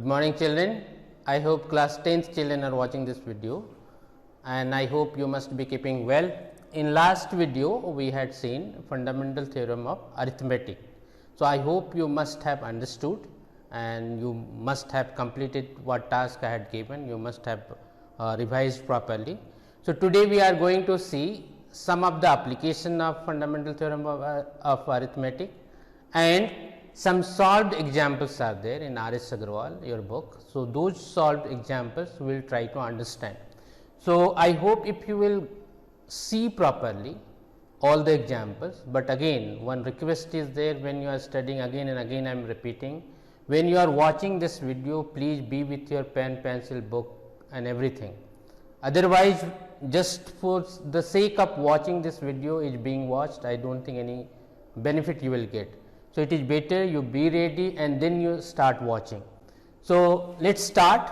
Good morning children. I hope class 10th children are watching this video and I hope you must be keeping well. In last video we had seen fundamental theorem of arithmetic. So, I hope you must have understood and you must have completed what task I had given, you must have revised properly. So, today we are going to see some of the application of fundamental theorem of arithmetic and some solved examples are there in R.S. Agrawal, your book. So, those solved examples we will try to understand. So, I hope if you will see properly all the examples, but again one request is there when you are studying, again and again I am repeating, when you are watching this video please be with your pen, pencil, book and everything. Otherwise, just for the sake of watching this video is being watched, I do not think any benefit you will get. So, it is better you be ready and then you start watching. So, let us start.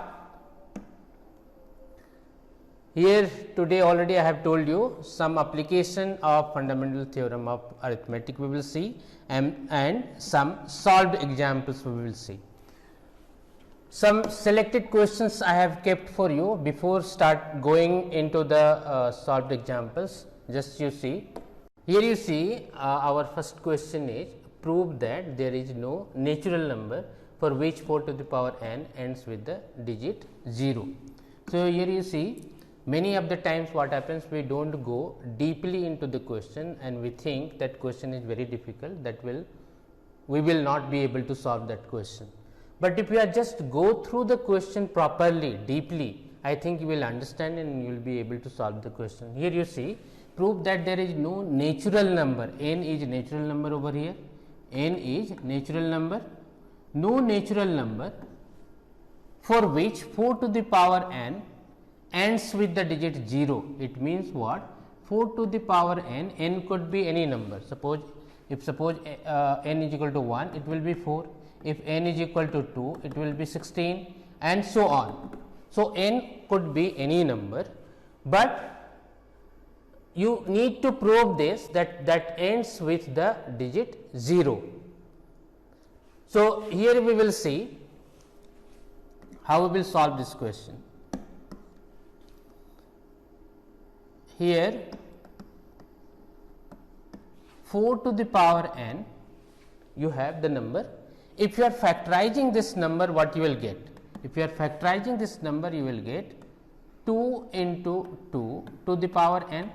Here today already I have told you some application of fundamental theorem of arithmetic we will see and some solved examples we will see. Some selected questions I have kept for you before start going into the solved examples. Just you see, here you see our first question is prove that there is no natural number for which 4 to the power n ends with the digit 0. So, here you see many of the times what happens, we do not go deeply into the question and we think that question is very difficult, that we will not be able to solve that question. But if you are just go through the question properly, deeply, I think you will understand and you will be able to solve the question. Here you see, prove that there is no natural number, n is natural number over here, n is natural number, no natural number for which 4 to the power n ends with the digit 0. It means what? 4 to the power n could be any number. Suppose n is equal to 1, it will be 4. If n is equal to 2, it will be 16 and so on. So, n could be any number, but you need to prove this that ends with the digit 0. So, here we will see how we will solve this question. Here 4 to the power n, you have the number. If you are factorizing this number, what you will get? If you are factorizing this number, you will get 2 into 2 to the power n.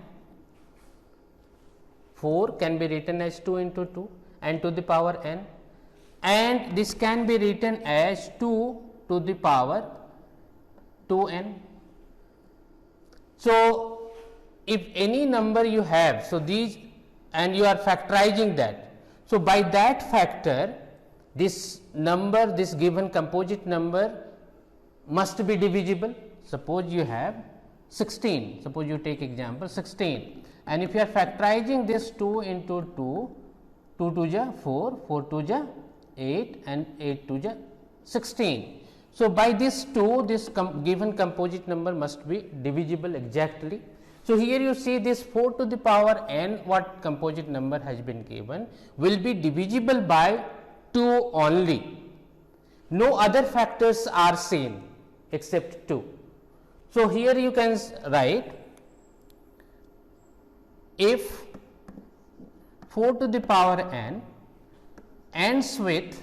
4 can be written as 2 into 2 and to the power n, and this can be written as 2 to the power 2n. So, if any number you have, so these and you are factorizing that. So, by that factor this number, this given composite number must be divisible. Suppose you have 16, suppose you take example 16, and if you are factorizing this 2 into 2, 2 to the 4, 4 to the 8 and 8 to the 16. So, by this 2 this given composite number must be divisible exactly. So, here you see this 4 to the power n, what composite number has been given, will be divisible by 2 only. No other factors are seen except 2. So, here you can write if 4 to the power n ends with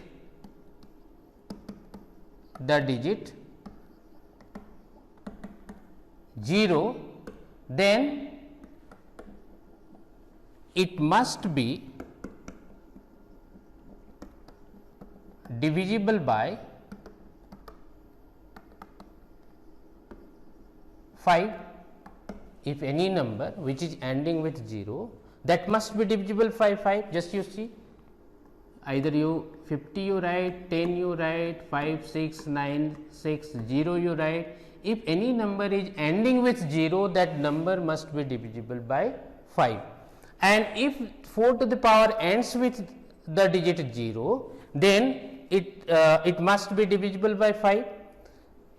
the digit 0, then it must be divisible by 5. If any number which is ending with 0, that must be divisible by 5. Just you see, either you 50 you write, 10 you write, 5, 6, 9, 6, 0 you write. If any number is ending with 0, that number must be divisible by 5. And if 4 to the power ends with the digit 0, then it must be divisible by 5.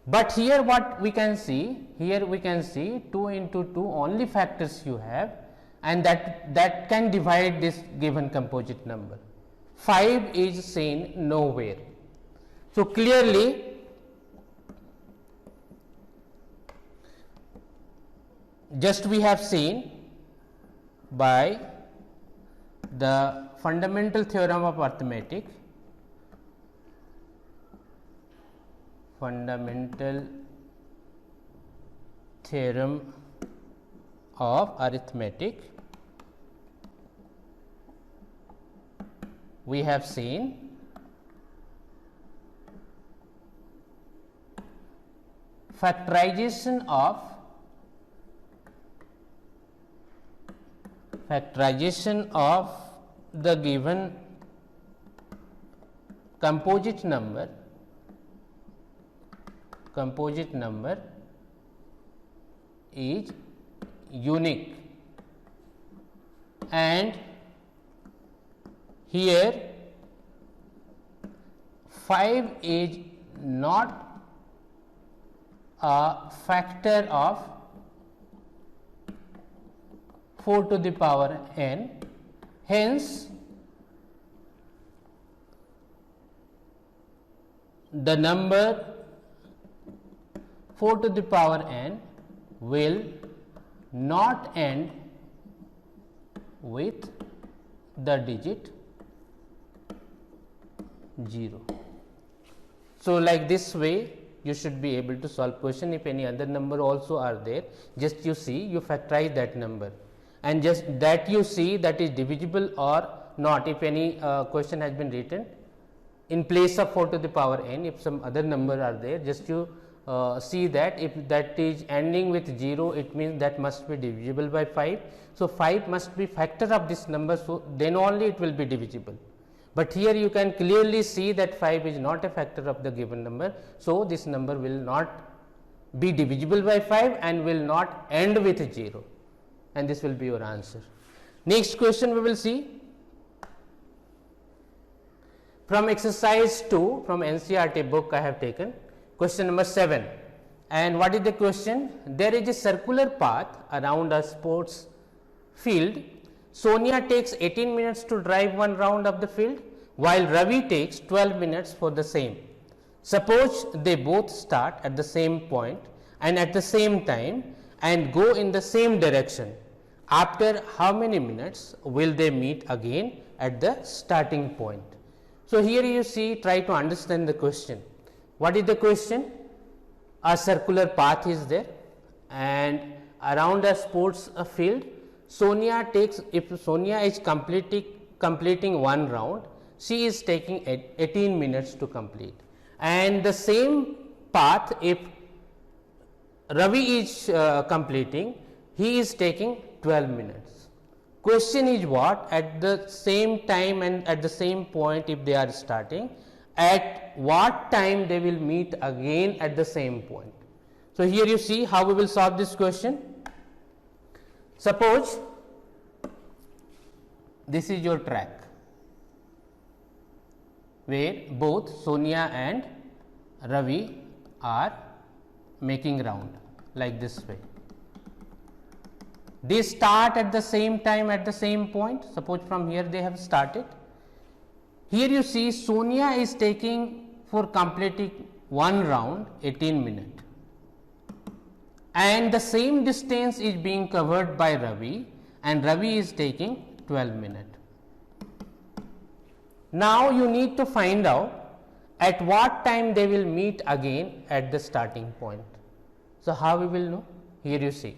But here what we can see, here we can see 2 into 2 only factors you have, and that can divide this given composite number. 5 is seen nowhere. So, clearly just we have seen by the fundamental theorem of arithmetic, fundamental theorem of arithmetic, we have seen factorization of the given composite number is unique, and here 5 is not a factor of 4 to the power n, hence the number 4 to the power n will not end with the digit 0. So, like this way you should be able to solve question. If any other number also are there, just you see, you factorize that number and just that you see that is divisible or not. If any question has been written in place of 4 to the power n, if some other number are there, just you see that if that is ending with 0, it means that must be divisible by 5. So, 5 must be factor of this number, so then only it will be divisible. But here you can clearly see that 5 is not a factor of the given number. So, this number will not be divisible by 5 and will not end with 0, and this will be your answer. Next question we will see from exercise 2 from NCERT book. I have taken question number 7, and what is the question? There is a circular path around a sports field. Sonia takes 18 minutes to drive one round of the field, while Ravi takes 12 minutes for the same. Suppose they both start at the same point and at the same time and go in the same direction. After how many minutes will they meet again at the starting point? So, here you see, try to understand the question. What is the question? A circular path is there, and around a sports field, Sonia takes, if Sonia is completing one round, she is taking 18 minutes to complete, and the same path if Ravi is completing, he is taking 12 minutes. Question is what? At the same time and at the same point, if they are starting, at what time they will meet again at the same point. So, here you see how we will solve this question. Suppose this is your track where both Sonia and Ravi are making round like this way. They start at the same time at the same point. Suppose from here they have started. Here you see Sonia is taking for completing one round 18 minutes, and the same distance is being covered by Ravi, and Ravi is taking 12 minutes. Now, you need to find out at what time they will meet again at the starting point. So, how we will know? Here you see,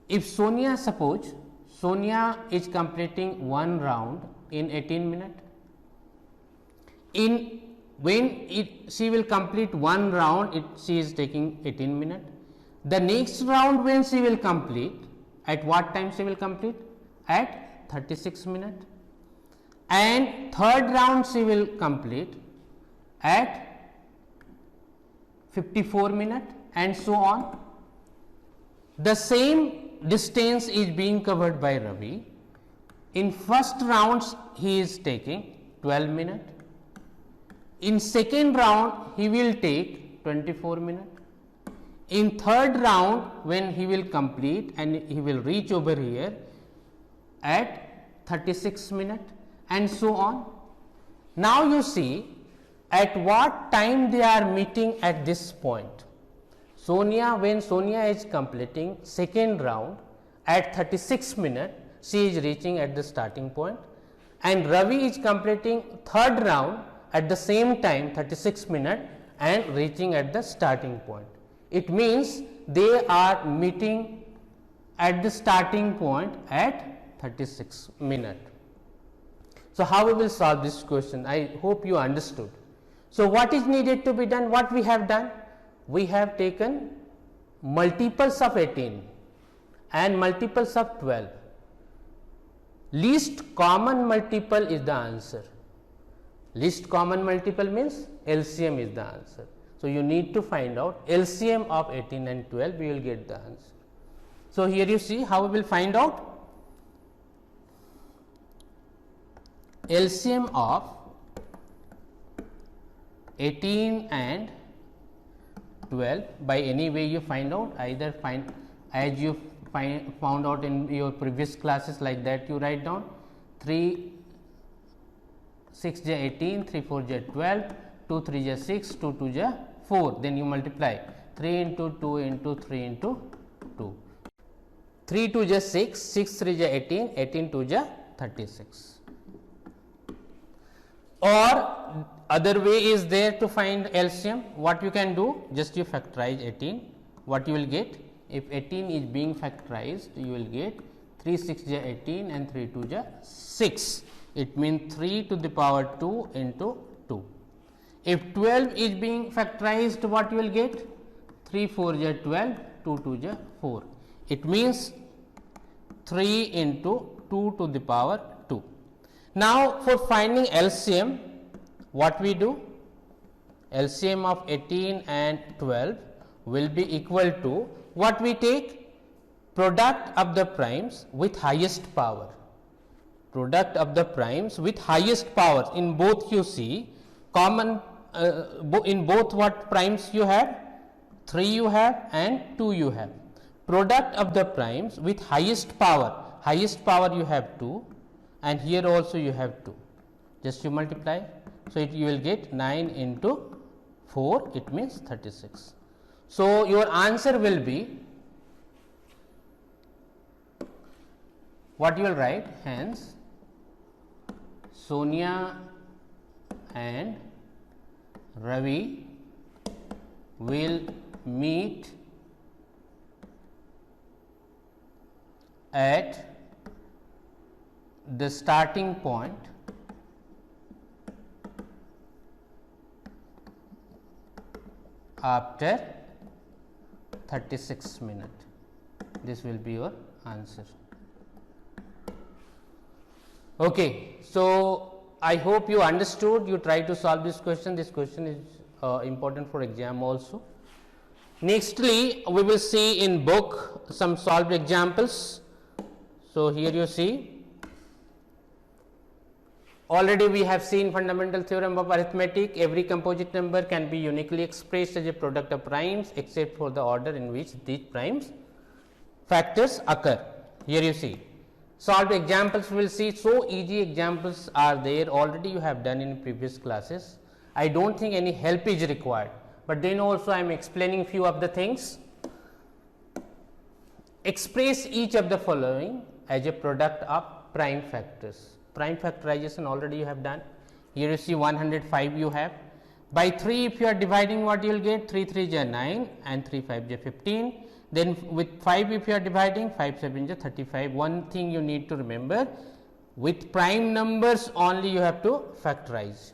if Sonia, suppose Sonia is completing one round in 18 minutes, she will complete one round, she is taking 18 minutes. The next round when she will complete, at what time she will complete? At 36 minutes. And third round she will complete at 54 minutes, and so on. The same distance is being covered by Ravi. In first rounds he is taking 12 minutes. In second round he will take 24 minutes. In third round when he will complete and he will reach over here at 36 minutes, and so on. Now, you see at what time they are meeting at this point. Sonia, when Sonia is completing second round at 36 minutes, she is reaching at the starting point, and Ravi is completing third round at the same time 36 minutes and reaching at the starting point. It means they are meeting at the starting point at 36 minutes. So, how we will solve this question? I hope you understood. So, what is needed to be done? What we have done? We have taken multiples of 18 and multiples of 12. Least common multiple is the answer. Least common multiple means LCM is the answer. So, you need to find out LCM of 18 and 12, we will get the answer. So, here you see how we will find out LCM of 18 and 12 by any way you find out, either find as you found out in your previous classes, like that you write down 3 6 j 18, 3 4 j 12, 2 3 j 6, 2 2 j 4, then you multiply 3 into 2 into 3 into 2, 3 2 j 6, 6 3 j 18, 18 2 j 36. Or other way is there to find LCM. What you can do, just you factorize 18, what you will get? If 18 is being factorized, you will get 3 6 j 18 and 3 2 j 6. It means 3 to the power 2 into 2. If 12 is being factorized, what you will get? 3 4 j 12, 2 2 j 4. It means 3 into 2 to the power 2. Now, for finding LCM, what we do? LCM of 18 and 12 will be equal to what we take? Product of the primes with highest power. Product of the primes with highest power. In both you see common, in both what primes you have? 3 you have and 2 you have. Product of the primes with highest power. Highest power you have 2. And here also you have 2, just you multiply. So, you will get 9 into 4, it means 36. So, your answer will be, what you will write? Hence, Sonia and Ravi will meet at the starting point after 36 minutes. This will be your answer. Okay. So, I hope you understood. You try to solve this question. This question is important for exam also. Nextly, we will see in book some solved examples. So, here you see, already we have seen fundamental theorem of arithmetic. Every composite number can be uniquely expressed as a product of primes except for the order in which these primes factors occur. Here you see solved examples, we will see. So easy examples are there, already you have done in previous classes. I do not think any help is required, but then also I am explaining few of the things. Express each of the following as a product of prime factors. Prime factorization already you have done. Here you see 105 you have. By 3 if you are dividing, what you will get? 3 3 j 9 and 3 5 j 15. Then with 5 if you are dividing, 5 7 j 35. One thing you need to remember, with prime numbers only you have to factorize.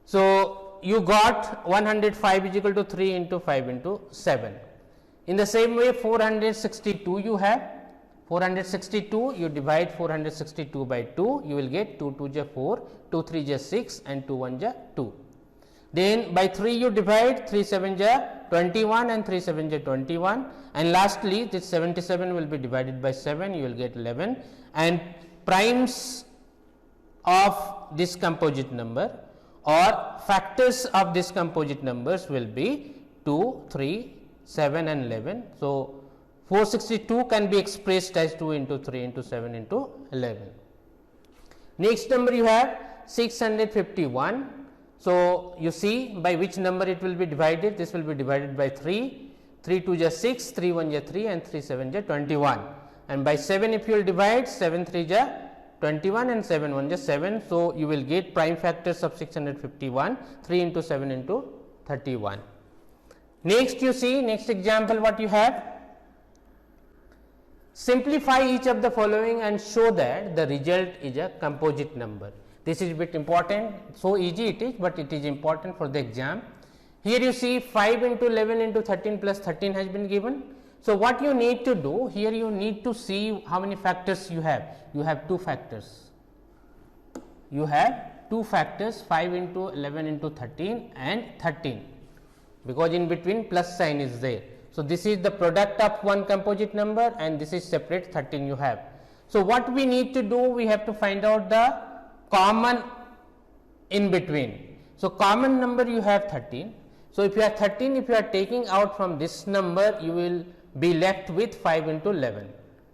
So, you got 105 is equal to 3 into 5 into 7. In the same way 462 you have. 462 you divide 462 by 2, you will get 2 2 j 4, 2 3 j 6 and 2 1 j 2. Then by 3 you divide, 3 7 j 21 and 3 7 j 21, and lastly this 77 will be divided by 7, you will get 11, and primes of this composite number or factors of this composite numbers will be 2, 3, 7 and 11. So, 462 can be expressed as 2 into 3 into 7 into 11. Next number you have 651. So, you see by which number it will be divided? This will be divided by 3. 3 2 is 6, 3 1 is 3 and 3 7 is 21, and by 7 if you will divide, 7 3 is 21 and 7 1 is 7. So, you will get prime factors of 651, 3 into 7 into 31. Next you see, next example what you have, simplify each of the following and show that the result is a composite number. This is a bit important, so easy it is, but it is important for the exam. Here you see 5 into 11 into 13 plus 13 has been given. So, what you need to do here, you need to see how many factors you have. You have 2 factors. You have 2 factors, 5 into 11 into 13 and 13, because in between plus sign is there. So, this is the product of one composite number and this is separate 13 you have. So, what we need to do, we have to find out the common in between. So, common number you have 13. So, if you have 13, if you are taking out from this number, you will be left with 5 into 11.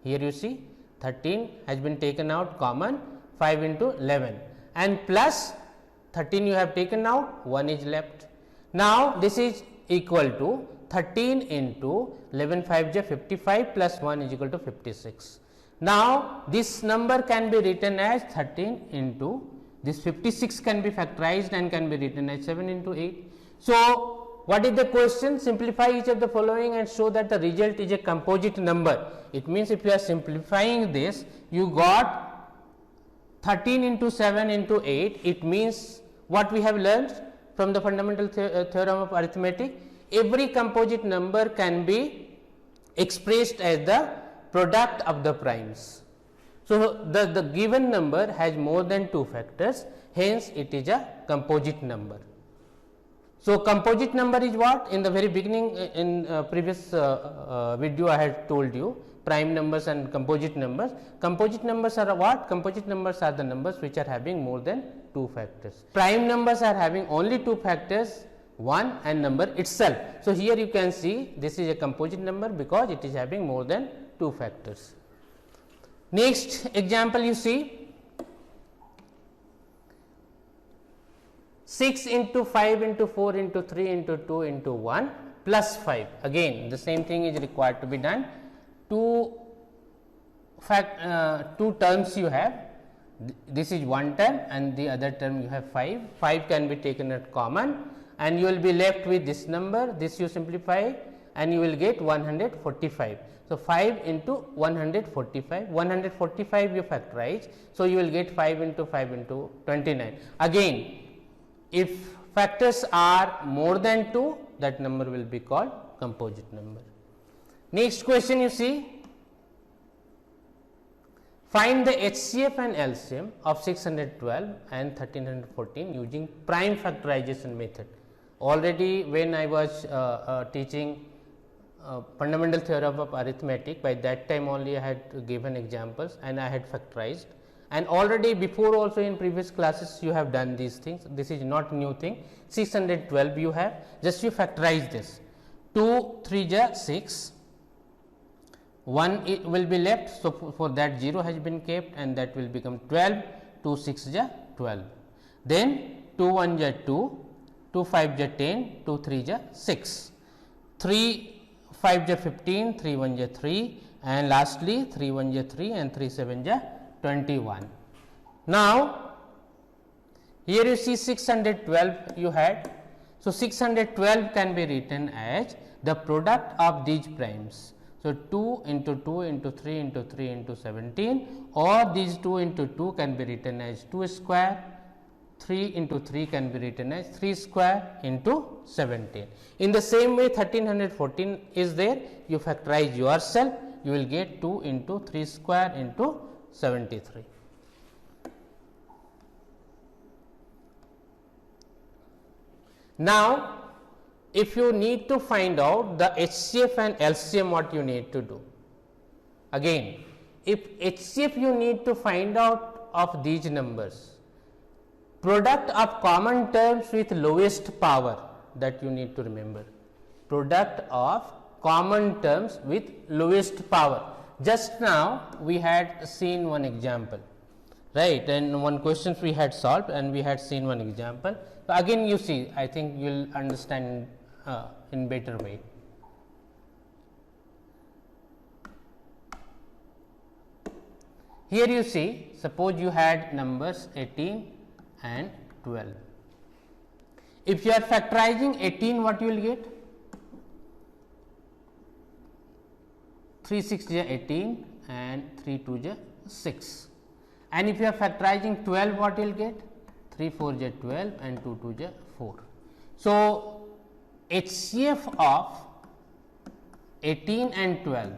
Here you see 13 has been taken out common, 5 into 11 and plus 13 you have taken out, 1 is left. Now, this is equal to 13 into 11 5 is 55 plus 1 is equal to 56. Now, this number can be written as 13 into this 56 can be factorized and can be written as 7 into 8. So, what is the question? Simplify each of the following and show that the result is a composite number. It means, if you are simplifying this, you got 13 into 7 into 8. It means, what we have learned from the fundamental theorem of arithmetic, every composite number can be expressed as the product of the primes. So, the given number has more than 2 factors, hence it is a composite number. So, composite number is what? In the very beginning, in previous video I had told you prime numbers and composite numbers. Composite numbers are what? Composite numbers are the numbers which are having more than 2 factors. Prime numbers are having only 2 factors, 1 and number itself. So, here you can see this is a composite number because it is having more than 2 factors. Next example you see, 6 into 5 into 4 into 3 into 2 into 1 plus 5. Again the same thing is required to be done. Two terms you have, this is one term and the other term you have 5. 5 can be taken as common and you will be left with this number, this you simplify and you will get 145. So, 5 into 145, 145 you factorize. So, you will get 5 into 5 into 29. Again, if factors are more than 2, that number will be called composite number. Next question you see, find the HCF and LCM of 612 and 1314 using prime factorization method. Already when I was teaching fundamental theorem of arithmetic, by that time only I had given examples and I had factorized, and already before also in previous classes you have done these things. This is not new thing. 612 you have, just you factorize this. 2 3 is 6, 1 it will be left. So, for that 0 has been kept and that will become 12, 2 6 is 12. Then 2 1 is 2, 2 5 is 10, 2 3 is 6, 3 5 is 15, 3 1 is 3 and lastly 3 1 is 3 and 3 7 is 21. Now, here you see 612 you had. So, 612 can be written as the product of these primes. So, 2 into 2 into 3 into 3 into 17, or these 2 into 2 can be written as 2 square, 3 into 3 can be written as 3 square into 17. In the same way 1314 is there, you factorize yourself, you will get 2 into 3 square into 73. Now, if you need to find out the HCF and LCM, what you need to do? Again, if HCF you need to find out of these numbers, product of common terms with lowest power, that you need to remember. Product of common terms with lowest power. Just now we had seen one example, right, and one question we had solved and we had seen one example. So, again you see, I think you will understand in better way. Here you see, suppose you had numbers 18 and 12. If you are factorizing 18, what you will get? 3 6 is 18 and 3 2 is 6. And if you are factorizing 12, what you will get? 3 4 is 12 and 2 2 is 4. So, HCF of 18 and 12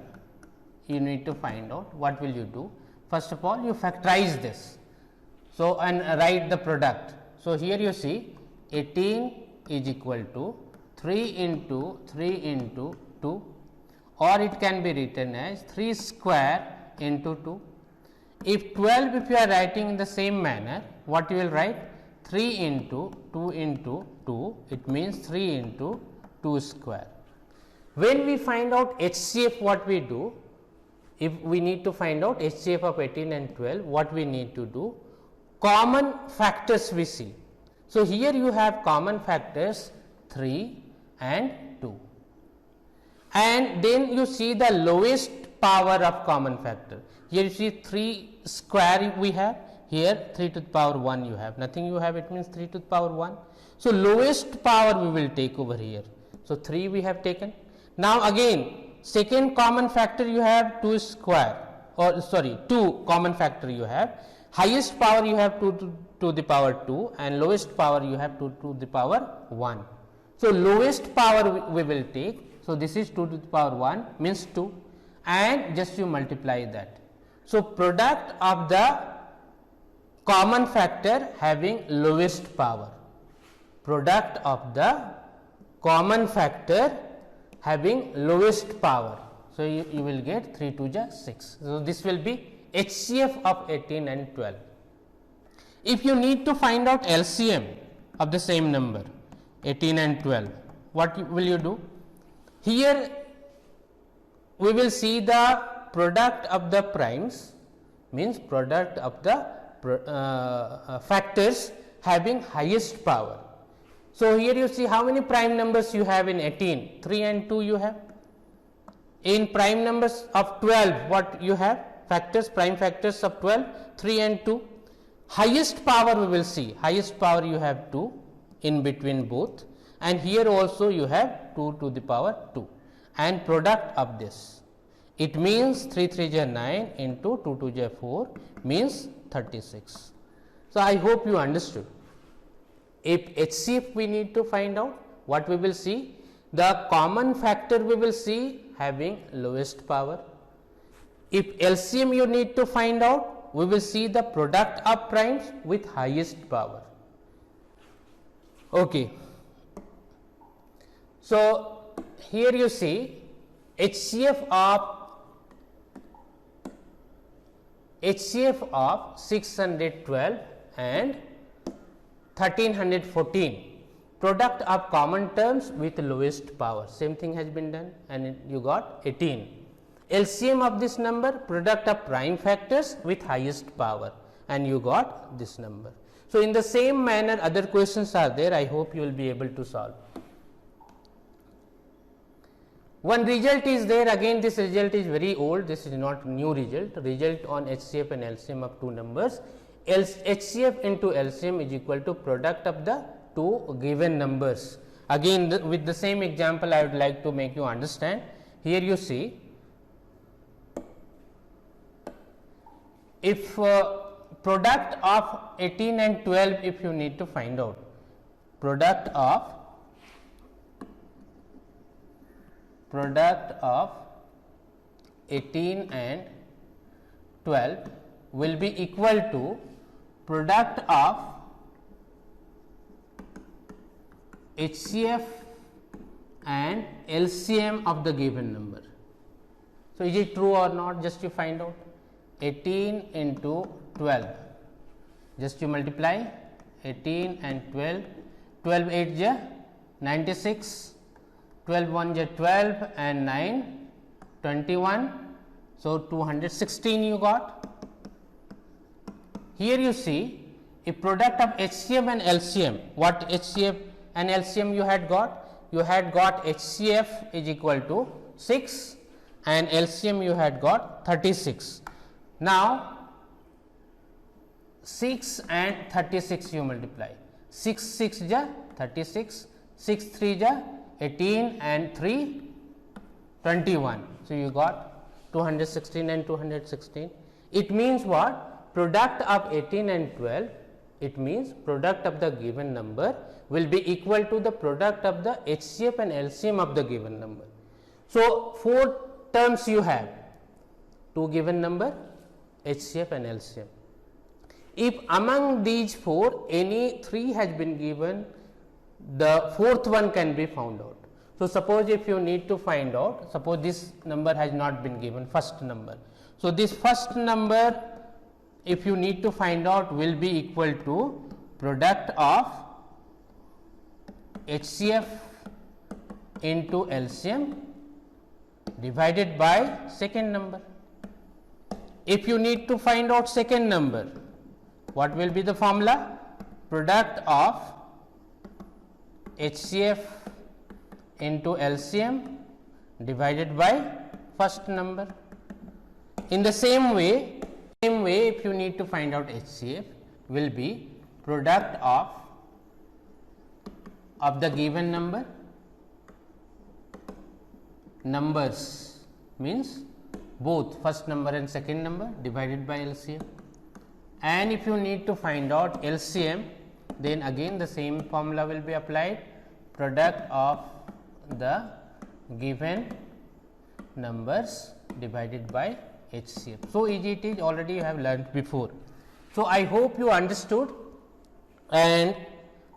you need to find out. What will you do? First of all, you factorize this. So, and write the product. So, here you see 18 is equal to 3 into 3 into 2, or it can be written as 3 square into 2. If 12, if you are writing in the same manner, what you will write? 3 into 2 into 2, it means 3 into 2 square. When we find out HCF, what we do? If we need to find out HCF of 18 and 12, what we need to do? Common factors we see. So, here you have common factors 3 and 2, and then you see the lowest power of common factor. Here you see 3 square we have, here 3 to the power 1 you have, nothing you have, it means 3 to the power 1. So, lowest power we will take over here. So, 3 we have taken. Now, again second common factor you have 2 square, or sorry 2 common factor you have, highest power you have 2 to the power 2 and lowest power you have 2 to the power 1. So, lowest power we will take. So, this is 2 to the power 1 means 2, and just you multiply that. So, product of the common factor having lowest power, product of the common factor having lowest power. So, you will get 3 2 is 6. So, this will be HCF of 18 and 12. If you need to find out LCM of the same number 18 and 12, what will you do? Here we will see the product of the primes, means product of the factors having highest power. So, here you see how many prime numbers you have in 18, 3 and 2 you have. In prime numbers of 12, what you have? Factors, prime factors of 12, 3 and 2. Highest power we will see, highest power you have 2 in between both, and here also you have 2 to the power 2, and product of this. It means 3 3 is 9 into 2 2 is 4 means 36. So, I hope you understood. If HCF we need to find out, what we will see? The common factor we will see having lowest power. If LCM you need to find out, we will see the product of primes with highest power. Okay. So, here you see HCF of 612 and 1314, product of common terms with lowest power, same thing has been done, and you got 18. LCM of this number, product of prime factors with highest power, and you got this number. So, in the same manner other questions are there, I hope you will be able to solve. One result is there, again this result is very old, this is not new result on HCF and LCM of two numbers. HCF into LCM is equal to product of the two given numbers. Again with the same example I would like to make you understand. Here you see, if product of 18 and 12, if you need to find out, product of 18 and 12 will be equal to product of HCF and LCM of the given number. So, is it true or not? Just you find out. 18 into 12, just you multiply 18 and 12, 12 8 is 96, 12 1 is 12 and 9 21. So, 216 you got. Here you see a product of HCF and LCM. What HCF and LCM you had got? You had got HCF is equal to 6 and LCM you had got 36. Now, 6 and 36 you multiply. 6 6 ja 36, 6 3 ja 18 and 3 21. So, you got 216 and 216. It means what? Product of 18 and 12, it means product of the given number will be equal to the product of the HCF and LCM of the given number. So, 4 terms you have, 2 given number, HCF and LCM. If among these 4 any 3 has been given, the fourth one can be found out. So, suppose if you need to find out, suppose this number has not been given, first number. So, this first number if you need to find out will be equal to product of HCF into LCM divided by second number. If you need to find out second number, what will be the formula? Product of HCF into LCM divided by first number. In the same way, if you need to find out HCF will be product of the given numbers means both first number and second number divided by LCM. And if you need to find out LCM, then again the same formula will be applied, product of the given numbers divided by HCF. So, easy it is, already you have learnt before. So, I hope you understood, and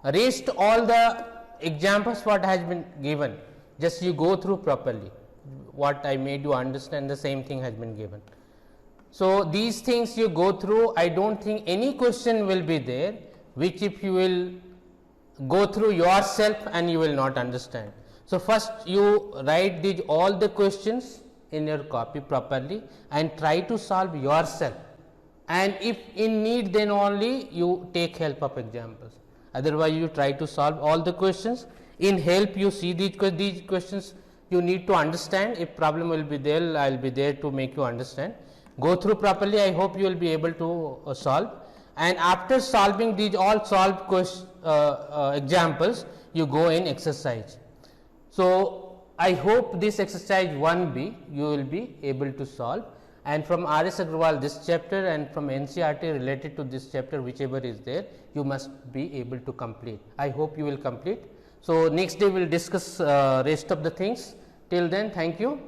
rest all the examples what has been given, just you go through properly, what I made you understand, the same thing has been given. So, these things you go through, I do not think any question will be there which if you will go through yourself and you will not understand. So, first you write these all the questions in your copy properly and try to solve yourself, and if in need then only you take help of examples, otherwise you try to solve all the questions. In help you see these questions you need to understand, if problem will be there I will be there to make you understand. Go through properly, I hope you will be able to solve, and after solving these all solved examples you go in exercise. So, I hope this exercise 1B you will be able to solve, and from R.S. Agrawal this chapter and from NCERT related to this chapter whichever is there you must be able to complete. I hope you will complete. So, next day we will discuss rest of the things. Till then, thank you.